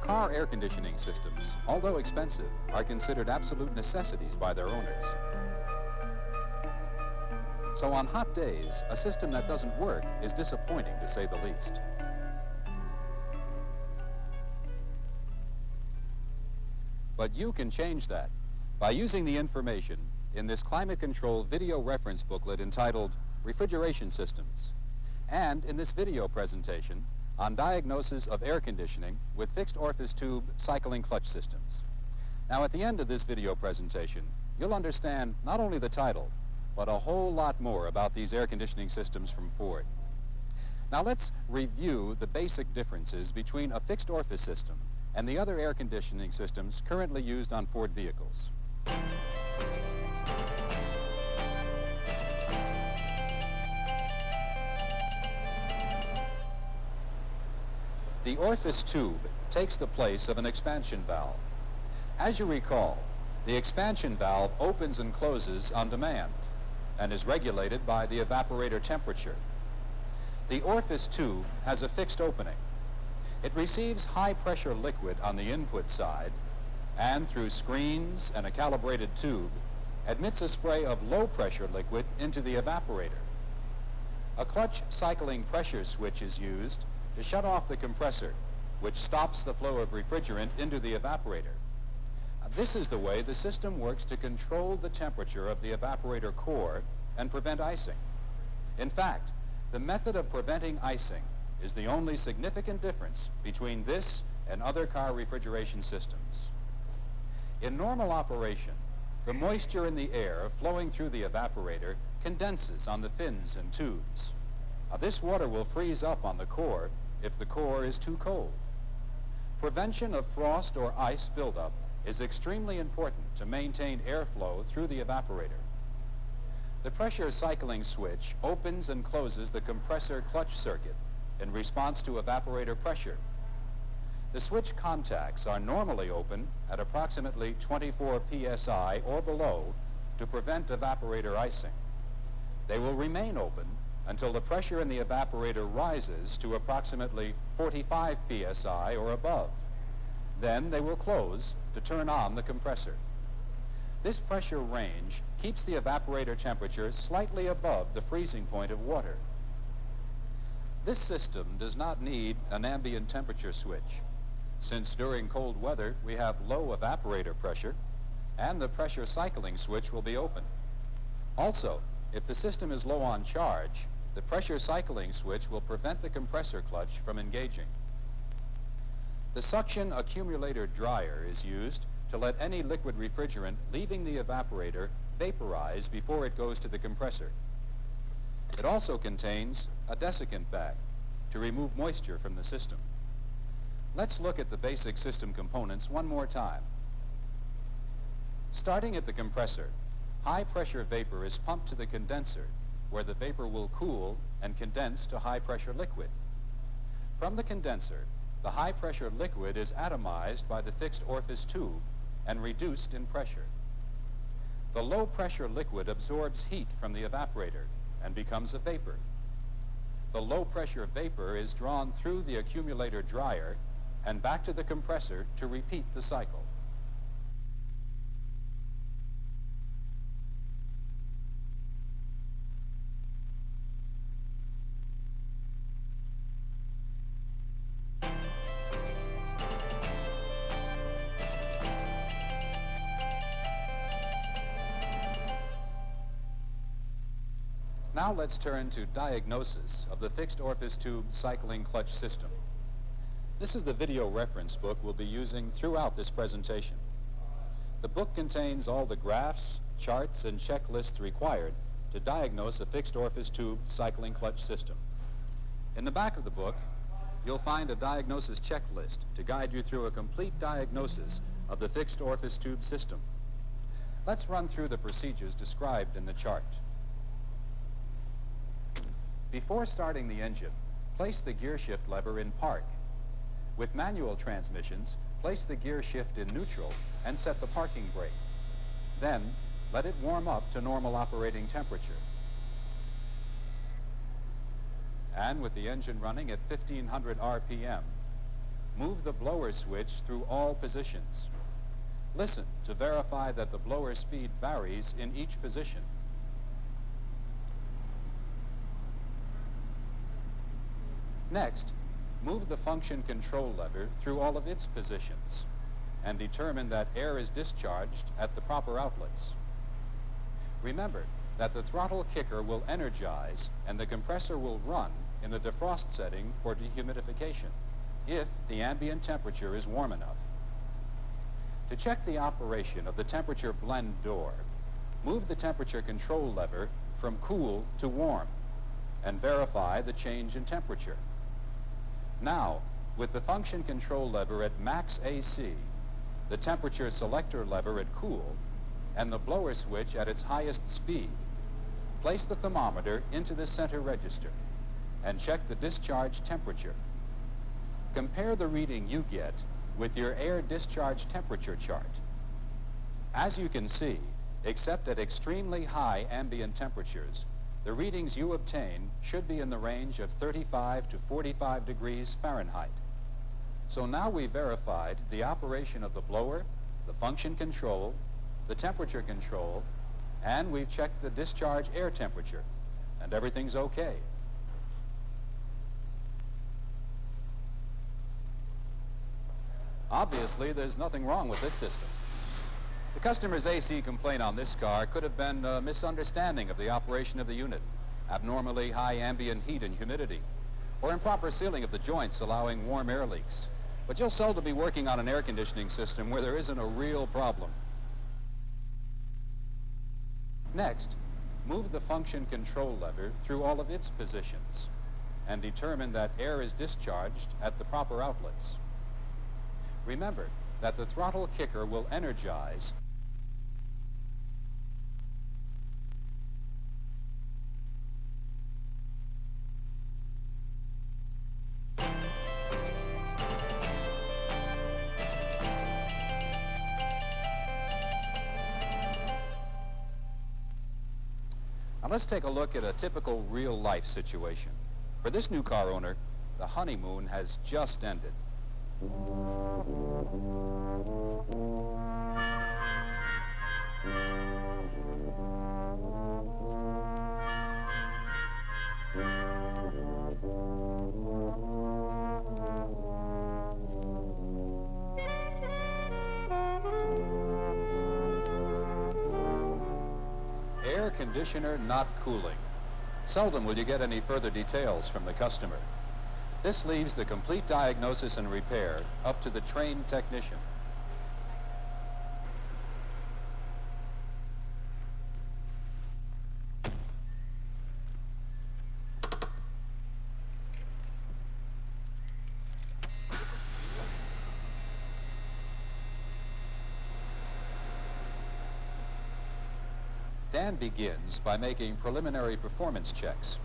Car air conditioning systems, although expensive, are considered absolute necessities by their owners. So on hot days, a system that doesn't work is disappointing, to say the least. But you can change that by using the information in this climate control video reference booklet entitled Refrigeration Systems, and in this video presentation on diagnosis of air conditioning with fixed orifice tube cycling clutch systems. Now, at the end of this video presentation, you'll understand not only the title, but a whole lot more about these air conditioning systems from Ford. Now, let's review the basic differences between a fixed orifice system and the other air conditioning systems currently used on Ford vehicles. The orifice tube takes the place of an expansion valve. As you recall, the expansion valve opens and closes on demand and is regulated by the evaporator temperature. The orifice tube has a fixed opening. It receives high-pressure liquid on the input side and, through screens and a calibrated tube, admits a spray of low-pressure liquid into the evaporator. A clutch cycling pressure switch is used to shut off the compressor, which stops the flow of refrigerant into the evaporator. This is the way the system works to control the temperature of the evaporator core and prevent icing. In fact, the method of preventing icing is the only significant difference between this and other car refrigeration systems. In normal operation, the moisture in the air flowing through the evaporator condenses on the fins and tubes. This water will freeze up on the core if the core is too cold. Prevention of frost or ice buildup is extremely important to maintain airflow through the evaporator. The pressure cycling switch opens and closes the compressor clutch circuit in response to evaporator pressure. The switch contacts are normally open at approximately 24 psi or below to prevent evaporator icing. They will remain open until the pressure in the evaporator rises to approximately 45 psi or above. Then they will close to turn on the compressor. This pressure range keeps the evaporator temperature slightly above the freezing point of water. This system does not need an ambient temperature switch, since during cold weather we have low evaporator pressure and the pressure cycling switch will be open. Also, if the system is low on charge, the pressure cycling switch will prevent the compressor clutch from engaging. The suction accumulator dryer is used to let any liquid refrigerant leaving the evaporator vaporize before it goes to the compressor. It also contains a desiccant bag to remove moisture from the system. Let's look at the basic system components one more time. Starting at the compressor, high-pressure vapor is pumped to the condenser, where the vapor will cool and condense to high-pressure liquid. From the condenser, the high-pressure liquid is atomized by the fixed orifice tube and reduced in pressure. The low-pressure liquid absorbs heat from the evaporator and becomes a vapor. The low-pressure vapor is drawn through the accumulator dryer and back to the compressor to repeat the cycle. Now let's turn to diagnosis of the fixed orifice tube cycling clutch system. This is the video reference book we'll be using throughout this presentation. The book contains all the graphs, charts, and checklists required to diagnose a fixed orifice tube cycling clutch system. In the back of the book, you'll find a diagnosis checklist to guide you through a complete diagnosis of the fixed orifice tube system. Let's run through the procedures described in the chart. Before starting the engine, place the gear shift lever in park. With manual transmissions, place the gear shift in neutral and set the parking brake. Then, let it warm up to normal operating temperature. And with the engine running at 1500 RPM, move the blower switch through all positions. Listen to verify that the blower speed varies in each position. Next, move the function control lever through all of its positions and determine that air is discharged at the proper outlets. Remember that the throttle kicker will energize and the compressor will run in the defrost setting for dehumidification if the ambient temperature is warm enough. To check the operation of the temperature blend door, move the temperature control lever from cool to warm and verify the change in temperature. Now, with the function control lever at max AC, the temperature selector lever at cool, and the blower switch at its highest speed, place the thermometer into the center register and check the discharge temperature. Compare the reading you get with your air discharge temperature chart. As you can see, except at extremely high ambient temperatures, the readings you obtain should be in the range of 35 to 45 degrees Fahrenheit. So now we've verified the operation of the blower, the function control, the temperature control, and we've checked the discharge air temperature, and everything's okay. Obviously, there's nothing wrong with this system. The customer's AC complaint on this car could have been a misunderstanding of the operation of the unit, abnormally high ambient heat and humidity, or improper sealing of the joints allowing warm air leaks. But you'll seldom be working on an air conditioning system where there isn't a real problem. Next, move the function control lever through all of its positions and determine that air is discharged at the proper outlets. Remember that the throttle kicker will energize Now let's take a look at a typical real-life situation. For this new car owner, the honeymoon has just ended. Air conditioner not cooling. Seldom will you get any further details from the customer. This leaves the complete diagnosis and repair up to the trained technician. Dan begins by making preliminary performance checks.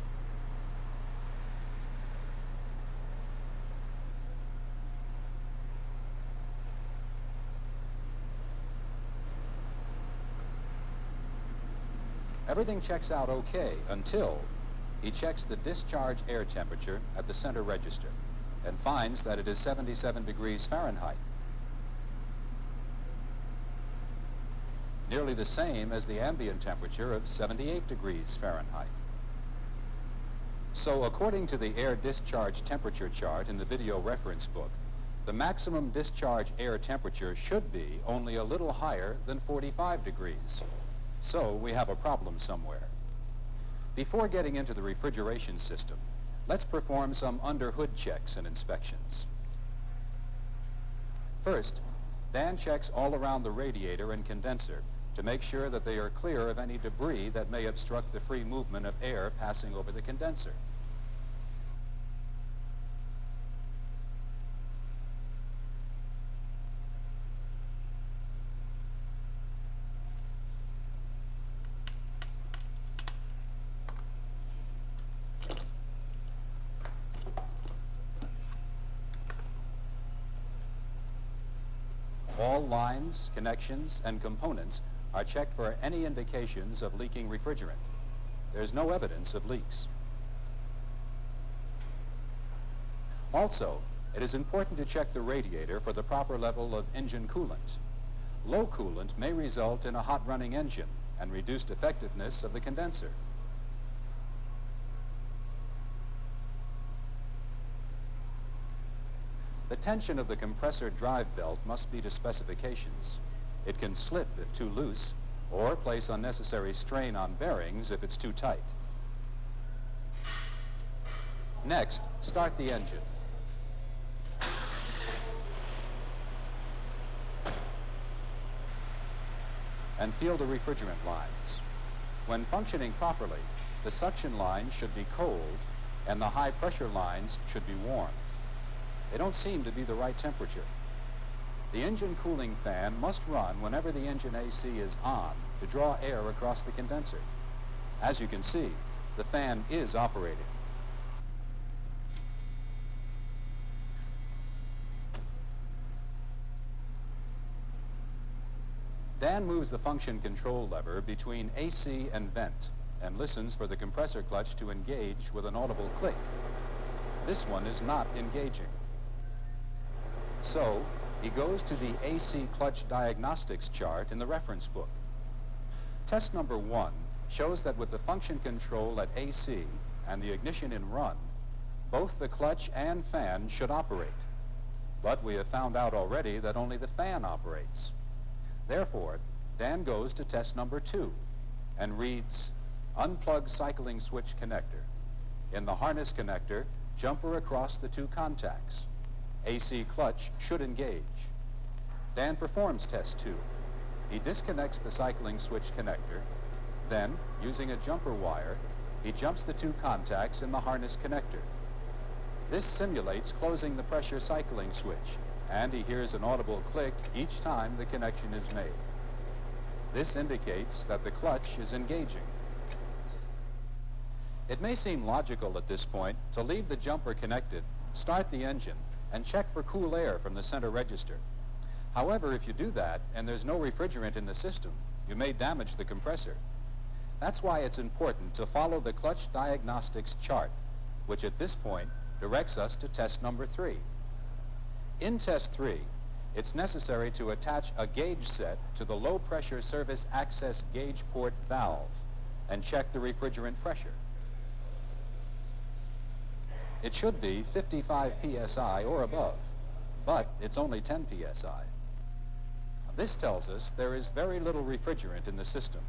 Everything checks out okay until he checks the discharge air temperature at the center register and finds that it is 77 degrees Fahrenheit. Nearly the same as the ambient temperature of 78 degrees Fahrenheit. So according to the air discharge temperature chart in the video reference book, the maximum discharge air temperature should be only a little higher than 45 degrees. So we have a problem somewhere. Before getting into the refrigeration system, let's perform some under-hood checks and inspections. First, Dan checks all around the radiator and condenser to make sure that they are clear of any debris that may obstruct the free movement of air passing over the condenser. All lines, connections, and components are checked for any indications of leaking refrigerant. There's no evidence of leaks. Also, it is important to check the radiator for the proper level of engine coolant. Low coolant may result in a hot running engine and reduced effectiveness of the condenser. The tension of the compressor drive belt must be to specifications. It can slip if too loose, or place unnecessary strain on bearings if it's too tight. Next, start the engine. And feel the refrigerant lines. When functioning properly, the suction lines should be cold and the high pressure lines should be warm. They don't seem to be the right temperature. The engine cooling fan must run whenever the engine AC is on to draw air across the condenser. As you can see, the fan is operating. Dan moves the function control lever between AC and vent and listens for the compressor clutch to engage with an audible click. This one is not engaging. So, he goes to the AC clutch diagnostics chart in the reference book. Test number 1 shows that with the function control at AC and the ignition in run, both the clutch and fan should operate. But we have found out already that only the fan operates. Therefore, Dan goes to test number 2 and reads, unplug cycling switch connector. In the harness connector, jumper across the 2 contacts. AC clutch should engage. Dan performs test 2. He disconnects the cycling switch connector. Then, using a jumper wire, he jumps the 2 contacts in the harness connector. This simulates closing the pressure cycling switch, and he hears an audible click each time the connection is made. This indicates that the clutch is engaging. It may seem logical at this point to leave the jumper connected, start the engine, and check for cool air from the center register. However, if you do that and there's no refrigerant in the system, you may damage the compressor. That's why it's important to follow the clutch diagnostics chart, which at this point directs us to test number 3. In test 3, it's necessary to attach a gauge set to the low pressure service access gauge port valve and check the refrigerant pressure. It should be 55 psi or above, but it's only 10 psi. This tells us there is very little refrigerant in the system.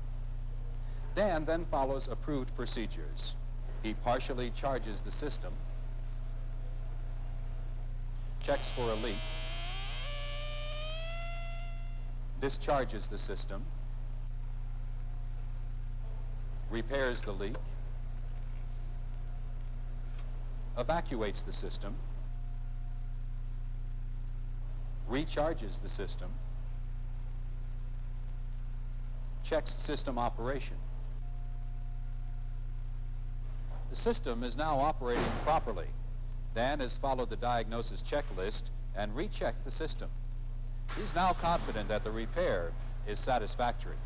Dan then follows approved procedures. He partially charges the system, checks for a leak, discharges the system, repairs the leak, evacuates the system, recharges the system, checks system operation. The system is now operating properly. Dan has followed the diagnosis checklist and rechecked the system. He's now confident that the repair is satisfactory.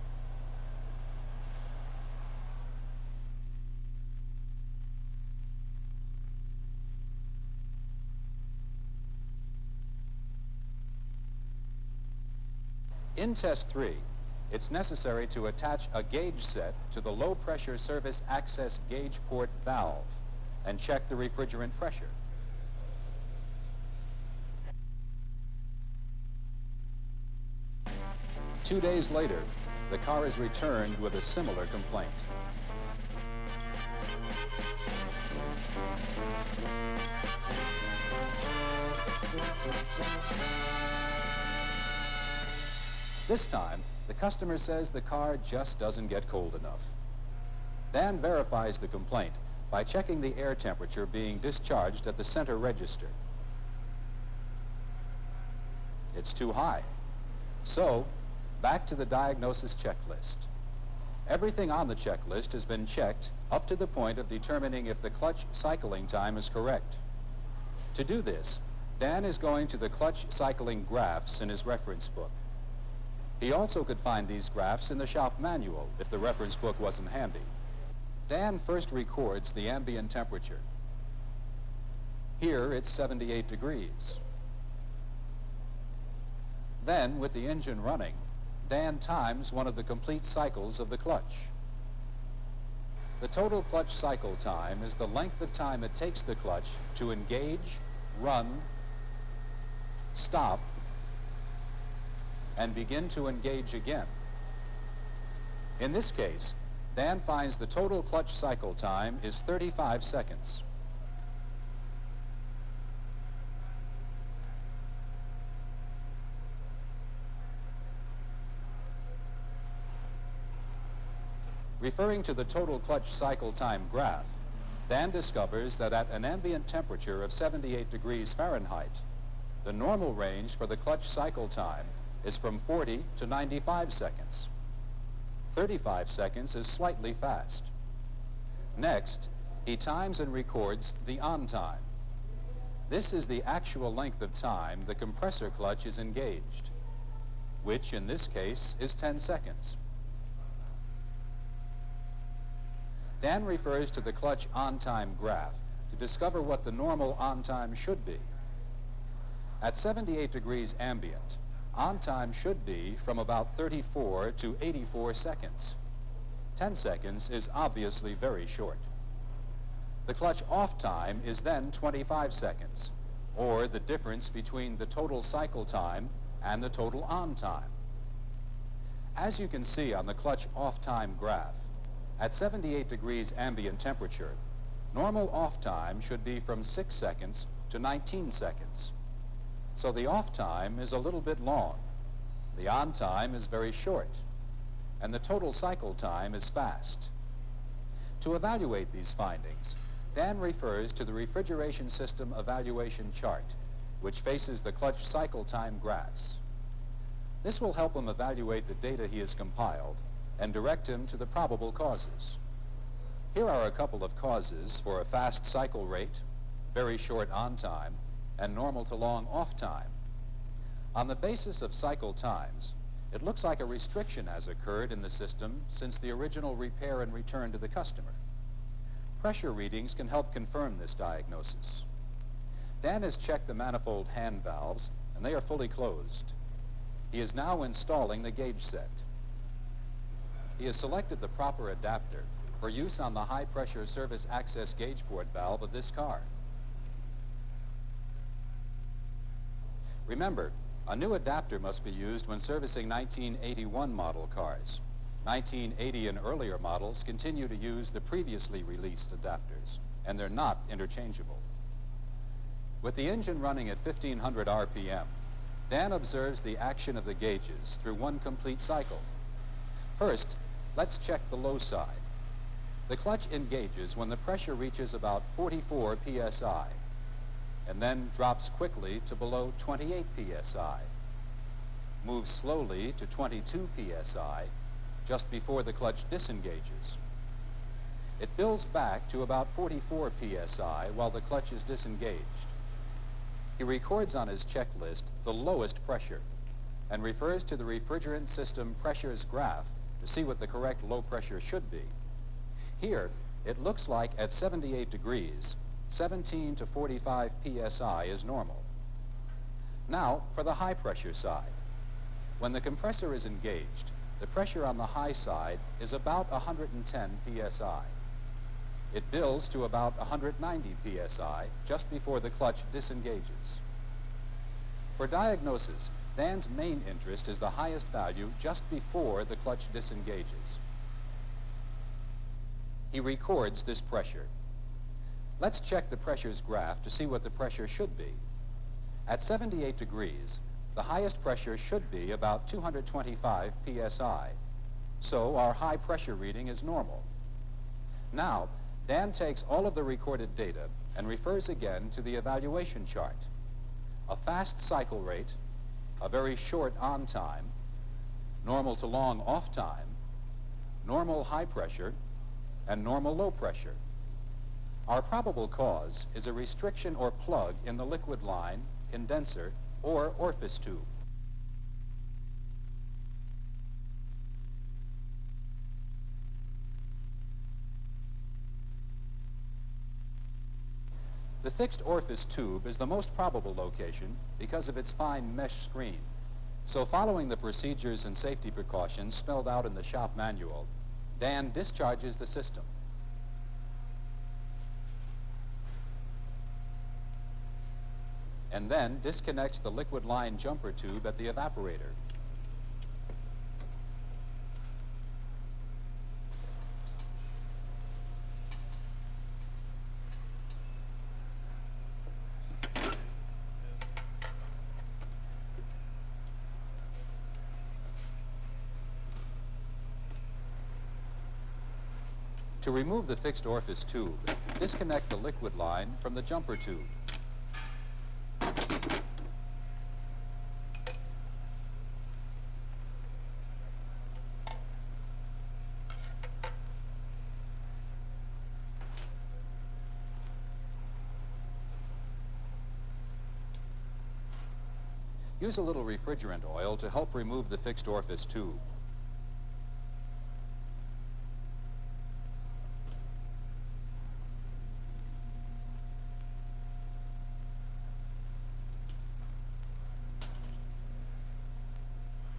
In test 3, it's necessary to attach a gauge set to the low pressure service access gauge port valve and check the refrigerant pressure. Two days later, the car is returned with a similar complaint. This time, the customer says the car just doesn't get cold enough. Dan verifies the complaint by checking the air temperature being discharged at the center register. It's too high. So, back to the diagnosis checklist. Everything on the checklist has been checked up to the point of determining if the clutch cycling time is correct. To do this, Dan is going to the clutch cycling graphs in his reference book. He also could find these graphs in the shop manual if the reference book wasn't handy. Dan first records the ambient temperature. Here it's 78 degrees. Then, with the engine running, Dan times one of the complete cycles of the clutch. The total clutch cycle time is the length of time it takes the clutch to engage, run, stop, and begin to engage again. In this case, Dan finds the total clutch cycle time is 35 seconds. Referring to the total clutch cycle time graph, Dan discovers that at an ambient temperature of 78 degrees Fahrenheit, the normal range for the clutch cycle time is from 40 to 95 seconds. 35 seconds is slightly fast. Next, he times and records the on time. This is the actual length of time the compressor clutch is engaged, which in this case is 10 seconds. Dan refers to the clutch on-time graph to discover what the normal on-time should be. At 78 degrees ambient, on-time should be from about 34 to 84 seconds. 10 seconds is obviously very short. The clutch off time is then 25 seconds, or the difference between the total cycle time and the total on time. As you can see on the clutch off time graph, at 78 degrees ambient temperature, normal off time should be from 6 seconds to 19 seconds. So the off time is a little bit long, the on time is very short, and the total cycle time is fast. To evaluate these findings, Dan refers to the refrigeration system evaluation chart, which faces the clutch cycle time graphs. This will help him evaluate the data he has compiled and direct him to the probable causes. Here are a couple of causes for a fast cycle rate, very short on time, and normal to long off time. On the basis of cycle times, it looks like a restriction has occurred in the system since the original repair and return to the customer. Pressure readings can help confirm this diagnosis. Dan has checked the manifold hand valves, and they are fully closed. He is now installing the gauge set. He has selected the proper adapter for use on the high-pressure service access gauge port valve of this car. Remember, a new adapter must be used when servicing 1981 model cars. 1980 and earlier models continue to use the previously released adapters, and they're not interchangeable. With the engine running at 1500 RPM, Dan observes the action of the gauges through one complete cycle. First, let's check the low side. The clutch engages when the pressure reaches about 44 psi, and then drops quickly to below 28 psi, moves slowly to 22 psi just before the clutch disengages. It builds back to about 44 psi while the clutch is disengaged. He records on his checklist the lowest pressure and refers to the refrigerant system pressures graph to see what the correct low pressure should be. Here, it looks like at 78 degrees, 17 to 45 psi is normal. Now, for the high pressure side. When the compressor is engaged, the pressure on the high side is about 110 psi. It builds to about 190 psi just before the clutch disengages. For diagnosis, Dan's main interest is the highest value just before the clutch disengages. He records this pressure. Let's check the pressures graph to see what the pressure should be. At 78 degrees, the highest pressure should be about 225 psi, so our high pressure reading is normal. Now, Dan takes all of the recorded data and refers again to the evaluation chart. A fast cycle rate, a very short on time, normal to long off time, normal high pressure, and normal low pressure. Our probable cause is a restriction or plug in the liquid line, condenser, or orifice tube. The fixed orifice tube is the most probable location because of its fine mesh screen. So following the procedures and safety precautions spelled out in the shop manual, Dan discharges the system. And then disconnects the liquid line jumper tube at the evaporator. To remove the fixed orifice tube, disconnect the liquid line from the jumper tube. Use a little refrigerant oil to help remove the fixed orifice tube.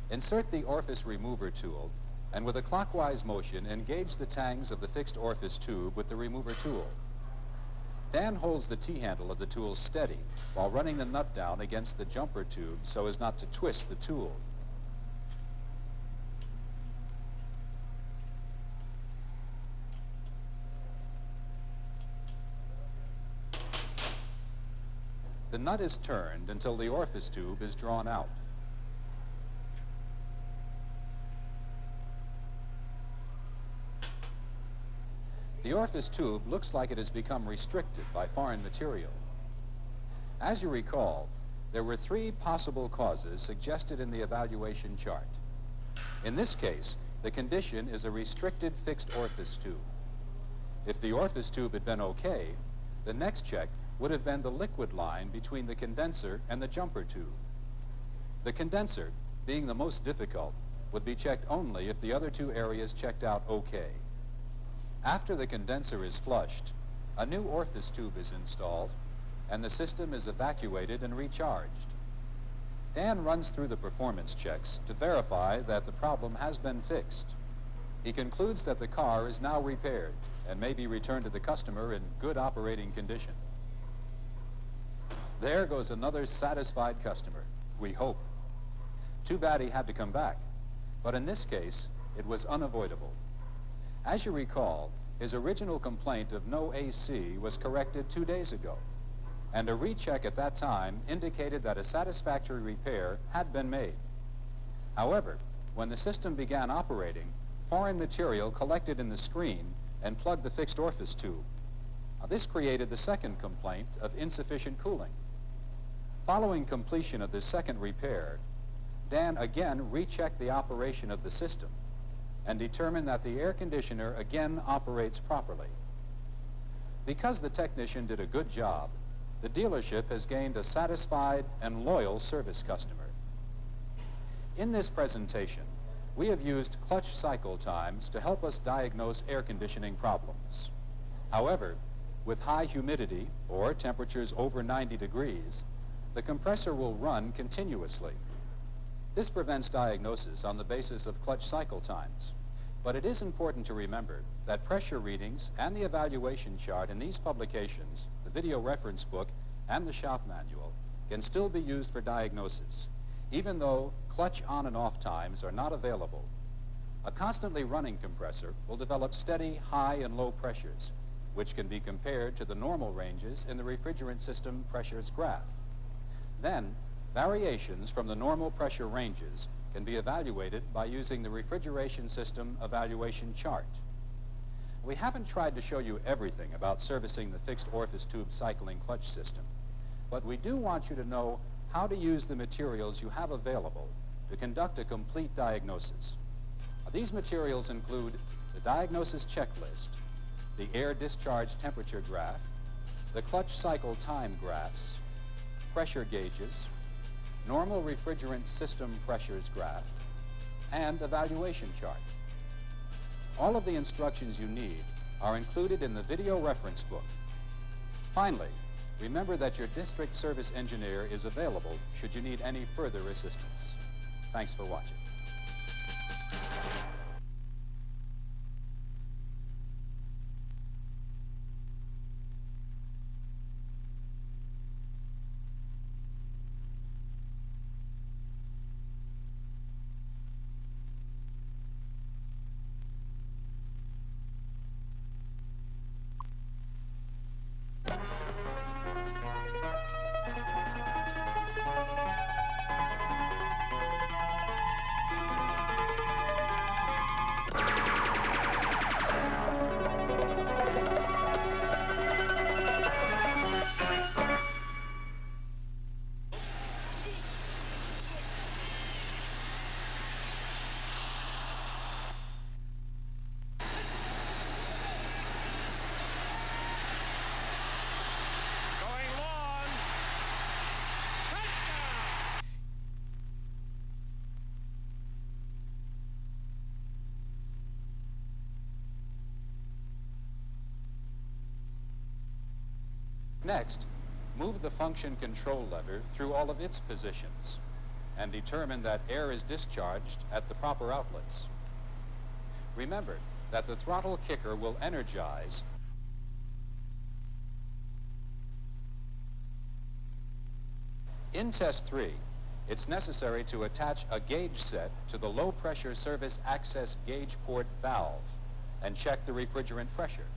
Insert the orifice remover tool, and with a clockwise motion, engage the tangs of the fixed orifice tube with the remover tool. Dan holds the T-handle of the tool steady while running the nut down against the jumper tube so as not to twist the tool. The nut is turned until the orifice tube is drawn out. The orifice tube looks like it has become restricted by foreign material. As you recall, there were 3 possible causes suggested in the evaluation chart. In this case, the condition is a restricted fixed orifice tube. If the orifice tube had been okay, the next check would have been the liquid line between the condenser and the jumper tube. The condenser, being the most difficult, would be checked only if the other 2 areas checked out okay. After the condenser is flushed, a new orifice tube is installed, and the system is evacuated and recharged. Dan runs through the performance checks to verify that the problem has been fixed. He concludes that the car is now repaired and may be returned to the customer in good operating condition. There goes another satisfied customer, we hope. Too bad he had to come back, but in this case, it was unavoidable. As you recall, his original complaint of no AC was corrected 2 days ago, and a recheck at that time indicated that a satisfactory repair had been made. However, when the system began operating, foreign material collected in the screen and plugged the fixed orifice tube. Now, this created the second complaint of insufficient cooling. Following completion of this second repair, Dan again rechecked the operation of the system and determined that the air conditioner again operates properly. Because the technician did a good job, the dealership has gained a satisfied and loyal service customer. In this presentation, we have used clutch cycle times to help us diagnose air conditioning problems. However, with high humidity or temperatures over 90 degrees, the compressor will run continuously. This prevents diagnosis on the basis of clutch cycle times. But it is important to remember that pressure readings and the evaluation chart in these publications, the video reference book and the shop manual, can still be used for diagnosis, even though clutch on and off times are not available. A constantly running compressor will develop steady high and low pressures, which can be compared to the normal ranges in the refrigerant system pressures graph. Then, variations from the normal pressure ranges can be evaluated by using the refrigeration system evaluation chart. We haven't tried to show you everything about servicing the fixed orifice tube cycling clutch system, but we do want you to know how to use the materials you have available to conduct a complete diagnosis. These materials include the diagnosis checklist, the air discharge temperature graph, the clutch cycle time graphs, pressure gauges, normal refrigerant system pressures graph, and evaluation chart. All of the instructions you need are included in the video reference book. Finally, Remember that your district service engineer is available should you need any further assistance. Thanks for watching. Next, move the function control lever through all of its positions and determine that air is discharged at the proper outlets. Remember that the throttle kicker will energize in test 3. It's necessary to attach a gauge set to the low pressure service access gauge port valve and check the refrigerant pressure.